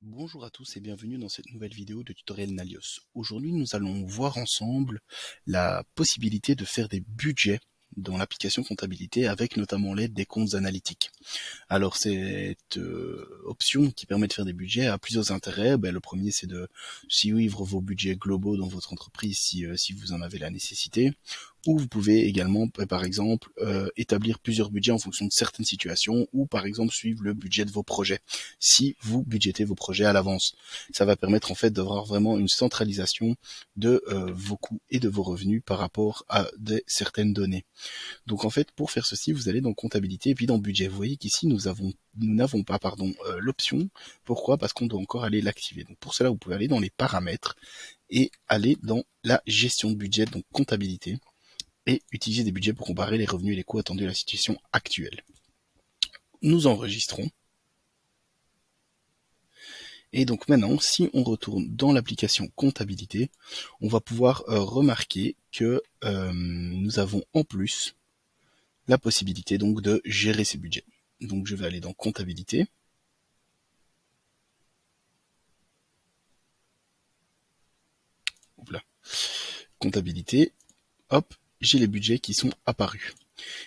Bonjour à tous et bienvenue dans cette nouvelle vidéo de tutoriel Nalios. Aujourd'hui, nous allons voir ensemble la possibilité de faire des budgets dans l'application comptabilité avec notamment l'aide des comptes analytiques. Alors cette option qui permet de faire des budgets a plusieurs intérêts. Le premier, c'est de suivre vos budgets globaux dans votre entreprise si vous en avez la nécessité. Ou vous pouvez également, par exemple, établir plusieurs budgets en fonction de certaines situations, ou par exemple suivre le budget de vos projets, si vous budgétez vos projets à l'avance. Ça va permettre en fait d'avoir vraiment une centralisation de vos coûts et de vos revenus par rapport à certaines données. Donc en fait, pour faire ceci, vous allez dans comptabilité et puis dans budget. Vous voyez qu'ici, nous n'avons pas l'option. Pourquoi? Parce qu'on doit encore aller l'activer. Donc pour cela, vous pouvez aller dans les paramètres et aller dans la gestion de budget, donc comptabilité, et utiliser des budgets pour comparer les revenus et les coûts attendus à la situation actuelle. Nous enregistrons. Et donc maintenant, si on retourne dans l'application comptabilité, on va pouvoir remarquer que nous avons en plus la possibilité donc de gérer ces budgets. Donc je vais aller dans comptabilité. Hop là. Comptabilité. Hop, j'ai les budgets qui sont apparus.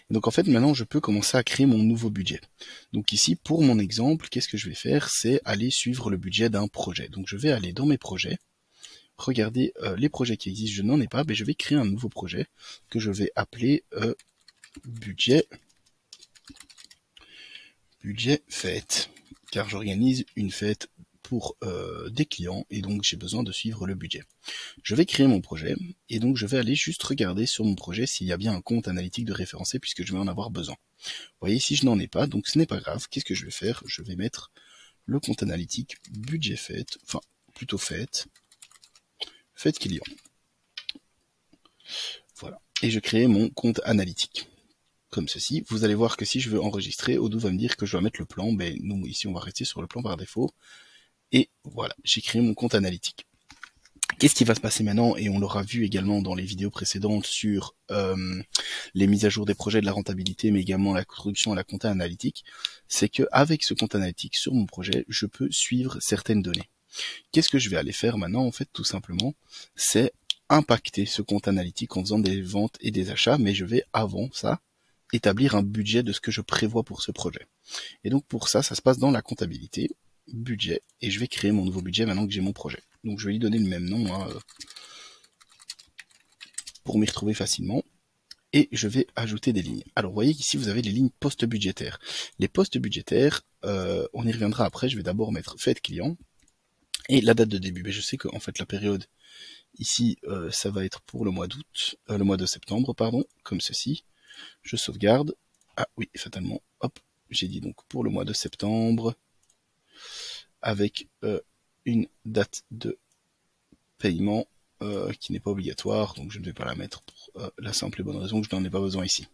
Et donc en fait maintenant je peux commencer à créer mon nouveau budget. Donc ici pour mon exemple, qu'est-ce que je vais faire? C'est aller suivre le budget d'un projet. Donc je vais aller dans mes projets, regarder les projets qui existent, je n'en ai pas, mais je vais créer un nouveau projet que je vais appeler budget fête, car j'organise une fête pour des clients et donc j'ai besoin de suivre le budget. Je vais créer mon projet et donc je vais aller juste regarder sur mon projet s'il y a bien un compte analytique de référencé puisque je vais en avoir besoin. Vous voyez, si je n'en ai pas, donc ce n'est pas grave. Qu'est-ce que je vais faire? Je vais mettre le compte analytique budget fête, enfin plutôt fête client. Voilà. Et je crée mon compte analytique. Comme ceci, vous allez voir que si je veux enregistrer, Odoo va me dire que je dois mettre le plan, mais nous ici on va rester sur le plan par défaut. Et voilà, j'ai créé mon compte analytique. Qu'est-ce qui va se passer maintenant? Et on l'aura vu également dans les vidéos précédentes sur les mises à jour des projets de la rentabilité, mais également la introduction à la compta analytique, c'est qu'avec ce compte analytique sur mon projet, je peux suivre certaines données. Qu'est-ce que je vais aller faire maintenant? En fait, tout simplement, c'est impacter ce compte analytique en faisant des ventes et des achats, mais je vais avant ça établir un budget de ce que je prévois pour ce projet. Et donc pour ça, ça se passe dans la comptabilité, budget, et je vais créer mon nouveau budget maintenant que j'ai mon projet. Donc je vais lui donner le même nom pour m'y retrouver facilement. Et je vais ajouter des lignes. Alors vous voyez qu'ici vous avez les lignes post-budgétaires. Les postes budgétaires, on y reviendra après, je vais d'abord mettre fête client et la date de début. Mais je sais qu'en fait la période ici, ça va être pour le mois d'août, le mois de septembre, pardon, comme ceci. Je sauvegarde. Ah oui, fatalement, hop, j'ai dit donc pour le mois de septembre, avec une date de paiement qui n'est pas obligatoire, donc je ne vais pas la mettre pour la simple et bonne raison que je n'en ai pas besoin ici.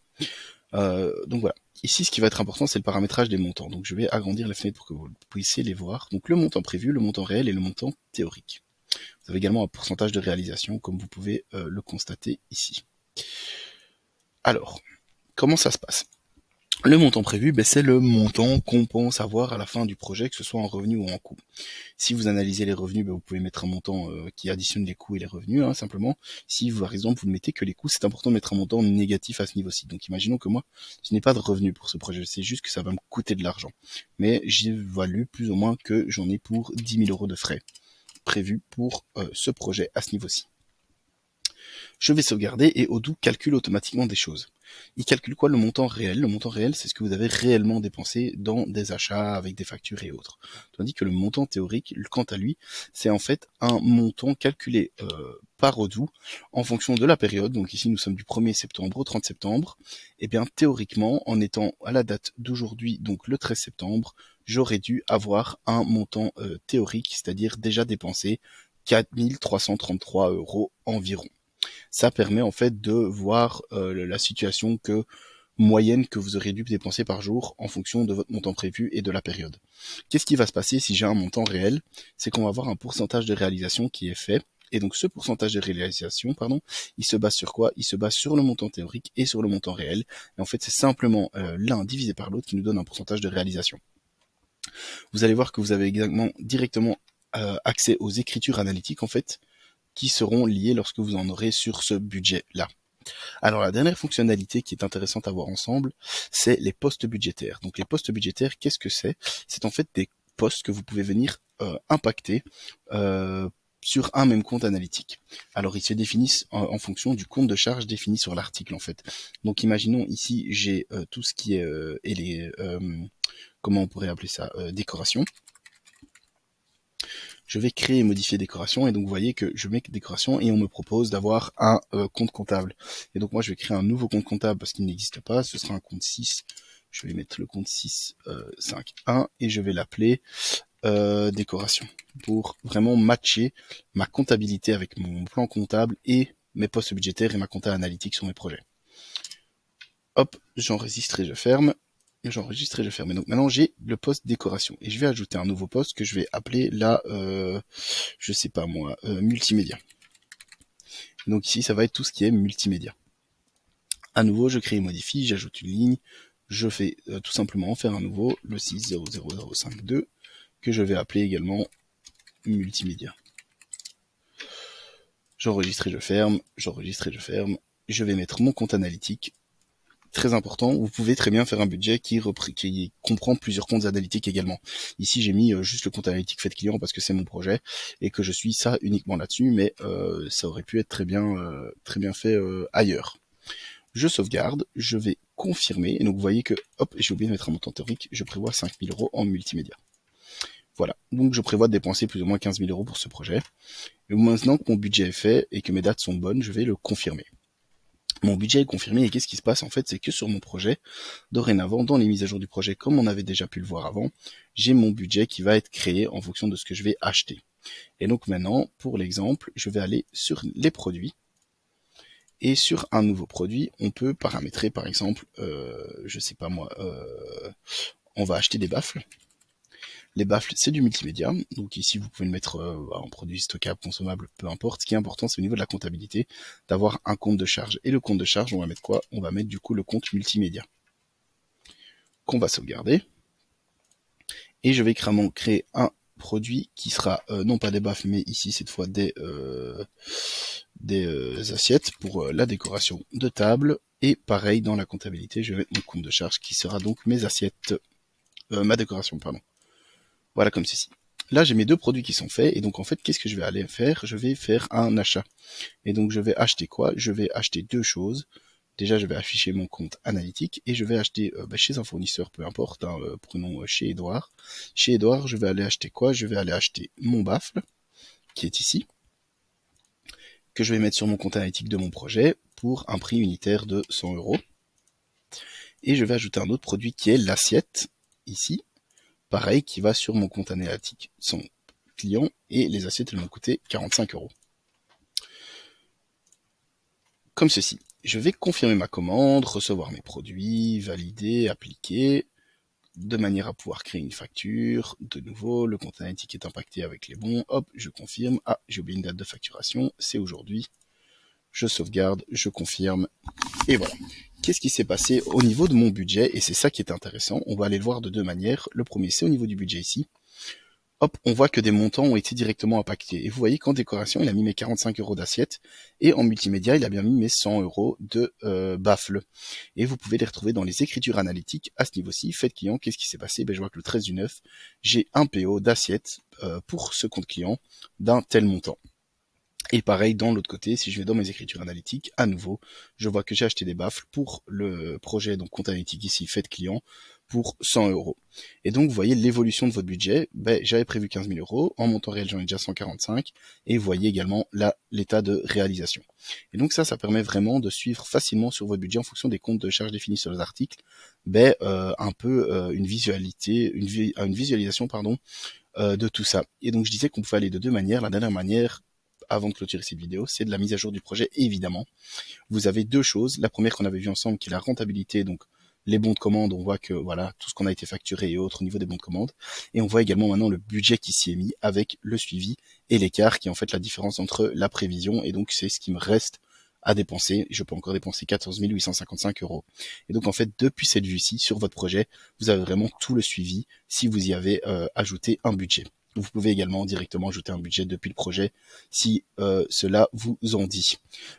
Donc voilà, ici ce qui va être important c'est le paramétrage des montants, donc je vais agrandir la fenêtre pour que vous puissiez les voir. Donc le montant prévu, le montant réel et le montant théorique. Vous avez également un pourcentage de réalisation comme vous pouvez le constater ici. Alors, comment ça se passe? Le montant prévu, c'est le montant qu'on pense avoir à la fin du projet, que ce soit en revenu ou en coût. Si vous analysez les revenus, vous pouvez mettre un montant qui additionne les coûts et les revenus, simplement. Si, par exemple, vous ne mettez que les coûts, c'est important de mettre un montant négatif à ce niveau-ci. Donc imaginons que moi, je n'ai pas de revenus pour ce projet, c'est juste que ça va me coûter de l'argent. Mais j'évalue plus ou moins que j'en ai pour 10 000 € de frais prévus pour ce projet à ce niveau-ci. Je vais sauvegarder et Odoo calcule automatiquement des choses. Il calcule quoi? Le montant réel. Le montant réel, c'est ce que vous avez réellement dépensé dans des achats avec des factures et autres. Tandis que le montant théorique, quant à lui, c'est en fait un montant calculé par Odoo en fonction de la période. Donc ici, nous sommes du 1er septembre au 30 septembre. Et bien, théoriquement, en étant à la date d'aujourd'hui, donc le 13 septembre, j'aurais dû avoir un montant théorique, c'est-à-dire déjà dépensé 4 333 € environ. Ça permet en fait de voir la situation moyenne que vous aurez dû dépenser par jour en fonction de votre montant prévu et de la période. Qu'est-ce qui va se passer si j'ai un montant réel? C'est qu'on va avoir un pourcentage de réalisation qui est fait. Et donc ce pourcentage de réalisation, il se base sur quoi? Il se base sur le montant théorique et sur le montant réel. Et en fait, c'est simplement l'un divisé par l'autre qui nous donne un pourcentage de réalisation. vous allez voir que vous avez également directement accès aux écritures analytiques en fait, qui seront liées lorsque vous en aurez sur ce budget-là. Alors la dernière fonctionnalité qui est intéressante à voir ensemble, c'est les postes budgétaires. Donc les postes budgétaires, qu'est-ce que c'est? C'est en fait des postes que vous pouvez venir impacter sur un même compte analytique. Alors ils se définissent en fonction du compte de charge défini sur l'article en fait. Donc imaginons ici j'ai tout ce qui est et les comment on pourrait appeler ça, décoration. Je vais créer et modifier décoration, et donc vous voyez que je mets décoration et on me propose d'avoir un compte comptable. Et donc moi je vais créer un nouveau compte comptable parce qu'il n'existe pas, ce sera un compte 6, je vais mettre le compte 651 et je vais l'appeler décoration, pour vraiment matcher ma comptabilité avec mon plan comptable et mes postes budgétaires et ma compta analytique sur mes projets. Hop, j'enregistre et je ferme. J'enregistre et je ferme. Et donc maintenant j'ai le poste décoration et je vais ajouter un nouveau poste que je vais appeler là, je sais pas moi, multimédia. Donc ici ça va être tout ce qui est multimédia. À nouveau je crée et modifie, j'ajoute une ligne, je fais tout simplement faire un nouveau, le 600052, que je vais appeler également multimédia. J'enregistre et je ferme, j'enregistre et je ferme. Je vais mettre mon compte analytique. Très important, vous pouvez très bien faire un budget qui comprend plusieurs comptes analytiques également. Ici j'ai mis juste le compte analytique fait client parce que c'est mon projet et que je suis ça uniquement là-dessus, mais ça aurait pu être très bien fait ailleurs. Je sauvegarde, je vais confirmer, et donc vous voyez que, hop, j'ai oublié de mettre un montant théorique, je prévois 5000 € en multimédia. Voilà, donc je prévois de dépenser plus ou moins 15 000 € pour ce projet. Et maintenant que mon budget est fait et que mes dates sont bonnes, je vais le confirmer. Mon budget est confirmé et qu'est-ce qui se passe en fait, c'est que sur mon projet, dorénavant, dans les mises à jour du projet, comme on avait déjà pu le voir avant, j'ai mon budget qui va être créé en fonction de ce que je vais acheter. Et donc maintenant, pour l'exemple, je vais aller sur les produits. Et sur un nouveau produit, on peut paramétrer par exemple, je sais pas moi, on va acheter des baffles. Les baffles, c'est du multimédia, donc ici vous pouvez le mettre en produit stockable, consommable, peu importe. Ce qui est important, c'est au niveau de la comptabilité, d'avoir un compte de charge. Et le compte de charge, on va mettre quoi? On va mettre du coup le compte multimédia, qu'on va sauvegarder. Et je vais créer un produit qui sera non pas des baffles, mais ici cette fois des assiettes pour la décoration de table. Et pareil, dans la comptabilité, je vais mettre mon compte de charge qui sera donc mes assiettes, ma décoration, pardon. Voilà, comme ceci. Là, j'ai mes deux produits qui sont faits, et donc en fait, qu'est-ce que je vais aller faire? Je vais faire un achat. Et donc, je vais acheter quoi? Je vais acheter deux choses. Déjà, je vais afficher mon compte analytique, et je vais acheter chez un fournisseur, peu importe, hein, prenons chez Edouard. Chez Edouard, je vais aller acheter quoi? Je vais aller acheter mon baffle, qui est ici, que je vais mettre sur mon compte analytique de mon projet, pour un prix unitaire de 100 €. Et je vais ajouter un autre produit qui est l'assiette, ici, pareil, qui va sur mon compte analytique, son client, et les assiettes, elles m'ont coûté 45 €. Comme ceci. Je vais confirmer ma commande, recevoir mes produits, valider, appliquer, de manière à pouvoir créer une facture. De nouveau, le compte analytique est impacté avec les bons. Hop, je confirme. Ah, j'ai oublié une date de facturation, c'est aujourd'hui. Je sauvegarde, je confirme, et voilà. Qu'est-ce qui s'est passé au niveau de mon budget? Et c'est ça qui est intéressant, on va aller le voir de deux manières. Le premier, c'est au niveau du budget ici. Hop, on voit que des montants ont été directement impactés. Et vous voyez qu'en décoration, il a mis mes 45 € d'assiette, et en multimédia, il a bien mis mes 100 € de baffle. Et vous pouvez les retrouver dans les écritures analytiques à ce niveau-ci. Faites client, qu'est-ce qui s'est passé? Je vois que le 13/9, j'ai un PO d'assiette pour ce compte client d'un tel montant. Et pareil, dans l'autre côté, si je vais dans mes écritures analytiques, à nouveau, je vois que j'ai acheté des baffles pour le projet, donc compte analytique ici, faites client, pour 100 €. Et donc, vous voyez l'évolution de votre budget. J'avais prévu 15 000 €, en montant réel, j'en ai déjà 145, et vous voyez également là, l'état de réalisation. Et donc ça permet vraiment de suivre facilement sur votre budget en fonction des comptes de charges définis sur les articles, un peu une visualisation, de tout ça. Et donc, je disais qu'on pouvait aller de deux manières. La dernière manière, avant de clôturer cette vidéo, c'est de la mise à jour du projet, évidemment. Vous avez deux choses. La première qu'on avait vue ensemble, qui est la rentabilité, donc les bons de commande, on voit que voilà, tout ce qu'on a été facturé et autres au niveau des bons de commande. Et on voit également maintenant le budget qui s'y est mis avec le suivi et l'écart, qui est en fait la différence entre la prévision, et donc c'est ce qui me reste à dépenser. Je peux encore dépenser 14 855 €. Et donc en fait, depuis cette vue-ci, sur votre projet, vous avez vraiment tout le suivi si vous y avez ajouté un budget. Vous pouvez également directement ajouter un budget depuis le projet si cela vous en dit.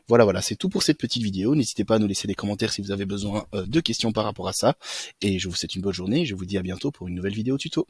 Voilà, c'est tout pour cette petite vidéo. N'hésitez pas à nous laisser des commentaires si vous avez besoin de questions par rapport à ça. Et je vous souhaite une bonne journée. Je vous dis à bientôt pour une nouvelle vidéo tuto.